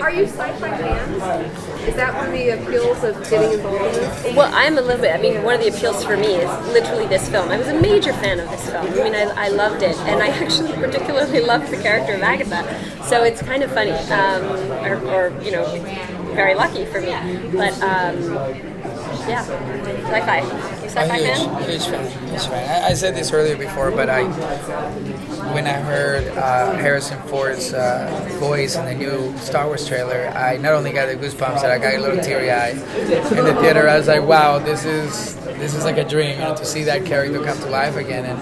Are you sci-fi fans? Is that one of the appeals of getting involved in this? Well, I'm a little bit. I mean, one of the appeals for me is literally this film. I was a major fan of this film. I mean, I loved it, and I actually particularly loved the character of Agatha. So it's kind of funny, or you know, very lucky for me. But yeah, sci-fi. You sci-fi fan? Huge fan. I said this earlier before, but when I heard Harrison Ford's voice in the new Star Wars trailer, I not only got the goosebumps, I got a little teary-eyed in the theater. I was like, wow, this is like a dream, you know, to see that character come to life again. And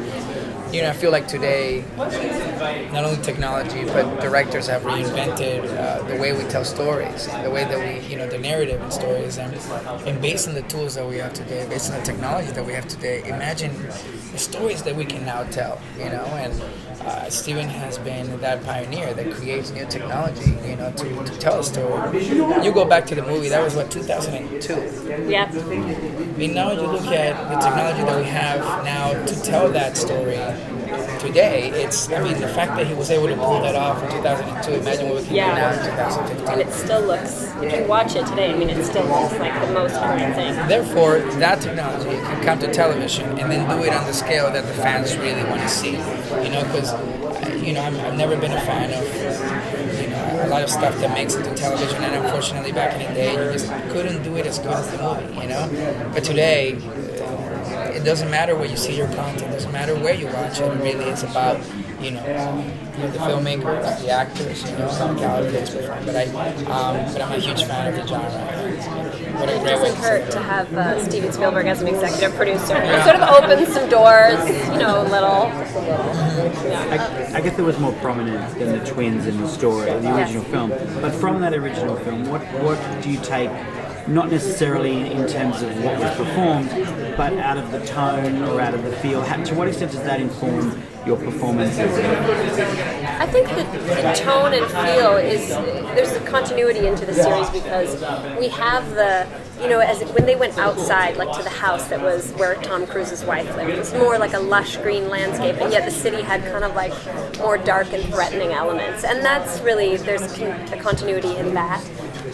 you know, I feel like today, not only technology, but directors have reinvented the way we tell stories, the way that we, you know, the narrative in stories, and based on the tools that we have today, based on the technology that we have today, imagine the stories that we can now tell, you know, and Steven has been that pioneer that creates new technology, you know, to tell a story. You go back to the movie, that was what, 2002? Yeah. I mean, now you look at the technology that we have now to tell that story today. I mean, the fact that he was able to pull that off in 2002, imagine what we can do now in 2015. And it still looks, if you watch it today, I mean, it still looks like the most current thing. Therefore, that technology can come to television and then do it on the scale that the fans really want to see. You know, because, you know, I've never been a fan of, you know, a lot of stuff that makes it to television, and unfortunately back in the day, you just couldn't do it as good as the movie, you know? But today, it doesn't matter where you see your content, it doesn't matter where you watch it, really it's about, you know, the filmmakers, the actors, you know, how the characters perform. But I'm a huge fan of the genre. What a It great way doesn't hurt to have Steven Spielberg as an executive producer. It sort of opens some doors, you know, a little. Yeah. I guess there was more prominent than the twins in the story, in the original film. But from that original film, what do you take, not necessarily in terms of what was performed, but out of the tone or out of the feel? To what extent does that inform your performances? I think the tone and feel there's a continuity into the series because we have the, you know, when they went outside, like to the house that was where Tom Cruise's wife lived, it was more like a lush green landscape, and yet the city had kind of like more dark and threatening elements, and that's really, there's a continuity in that.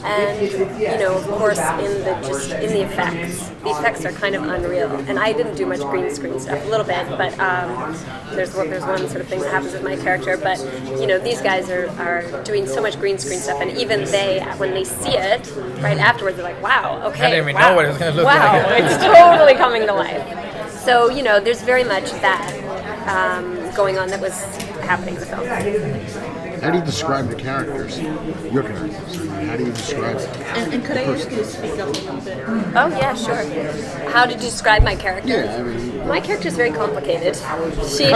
And you know, of course, in the effects. The effects are kind of unreal. And I didn't do much green screen stuff, a little bit, but there's one sort of thing that happens with my character. But you know, these guys are doing so much green screen stuff, and even they, when they see it right afterwards, they're like, "Wow, okay, I didn't even know what it was going to look like." Wow, it's totally coming to life. So you know, there's very much that going on that was happening in the film. How do you describe the characters? Your characters? How do you describe them? And could I ask you to speak up a little bit? Oh yeah, sure. How did you describe my character? Yeah, I mean, my character is very complicated. She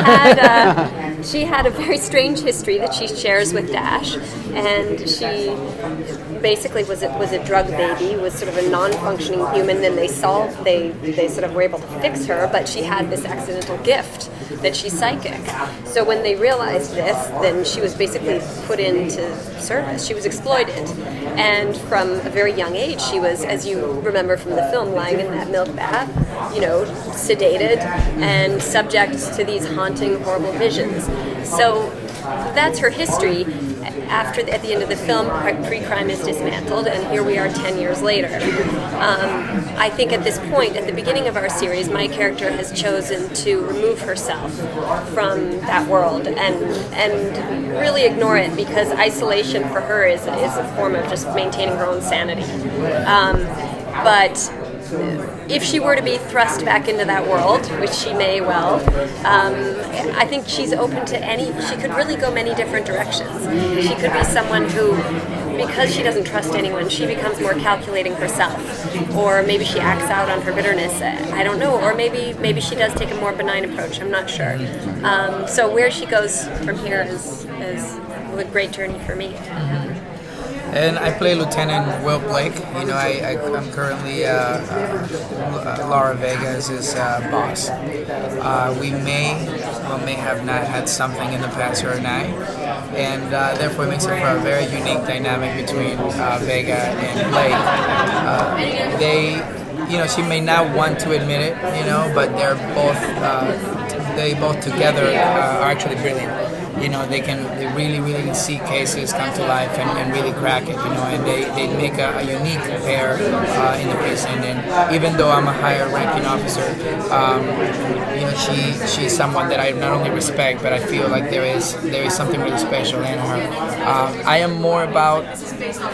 had a very strange history that she shares with Dash, and she basically was a drug baby, was sort of a non-functioning human. Then they sort of were able to fix her, but she had this accidental gift that she's psychic. So when they realized this, then she was basically put into service. She was exploited. And from a very young age, she was, as you remember from the film, lying in that milk bath, you know, sedated and subject to these haunting, horrible visions. So that's her history. At the end of the film, pre-crime is dismantled, and here we are 10 years later. I think at this point, at the beginning of our series, my character has chosen to remove herself from that world and really ignore it, because isolation for her is a form of just maintaining her own sanity. But if she were to be thrust back into that world, which she may well, I think she's open to she could really go many different directions. She could be someone who, because she doesn't trust anyone, she becomes more calculating herself. Or maybe she acts out on her bitterness, I don't know. Or maybe she does take a more benign approach, I'm not sure. So where she goes from here is a great journey for me. And I play Lieutenant Will Blake. You know, I'm currently Laura Vega's boss. We may have not had something in the past, her and I, and therefore it makes it for a very unique dynamic between Vega and Blake. You know, she may not want to admit it, you know, but they both together are actually brilliant. they really can see cases come to life and really crack it, and they make a unique pair in the prison. And even though I'm a higher ranking officer, she's someone that I not only respect, but I feel like there is something really special in her. I am more about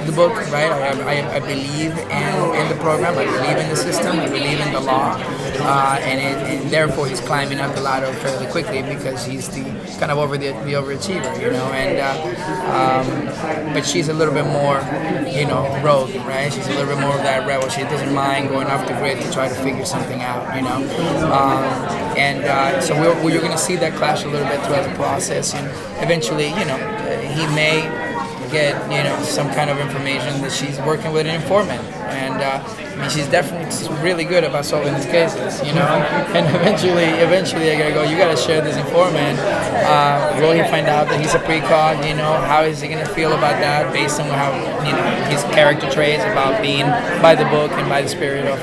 the book, right? I believe in the program, I believe in the system, I believe in the law, and therefore he's climbing up the ladder fairly quickly because he's the kind of the overachiever, but she's a little bit more, rogue, right? She's a little bit more of that rebel. She doesn't mind going off the grid to try to figure something out, so we're going to see that clash a little bit throughout the process, and eventually, he may get some kind of information that she's working with an informant, and she's definitely really good about solving these cases, and eventually I gotta go, you gotta share this informant. Will he find out that he's a precog? How is he gonna feel about that based on how his character traits about being by the book and by the spirit of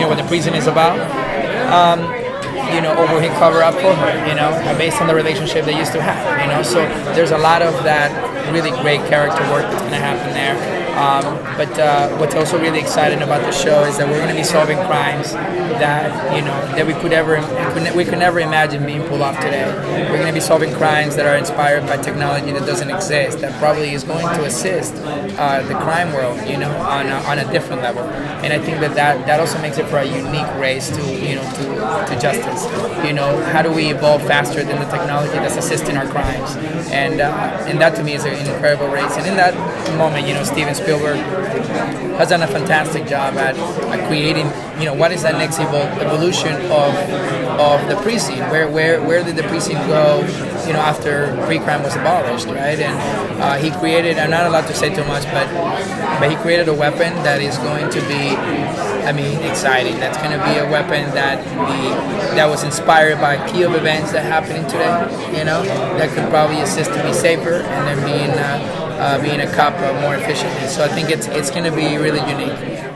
what the prison is about. Or will he cover up for her, based on the relationship they used to have, so there's a lot of that really great character work that's going to happen there. But what's also really exciting about the show is that we're going to be solving crimes that, that we could never imagine being pulled off today. We're going to be solving crimes that are inspired by technology that doesn't exist, that probably is going to assist the crime world, on a different level. And I think that also makes it for a unique race to justice. How do we evolve faster than the technology that's assisting our crimes? And that to me is an incredible race. And in that moment, Steven Spielberg has done a fantastic job at creating, what is that next evolution of the precinct? Where did the precinct go, after pre-crime was abolished, right? And he created, I'm not allowed to say too much, but he created a weapon that is going to be, exciting. That's going to be a weapon that was inspired by key of events that happening today, that could probably assist to be safer and then being a cop more efficiently. So I think it's going to be really unique.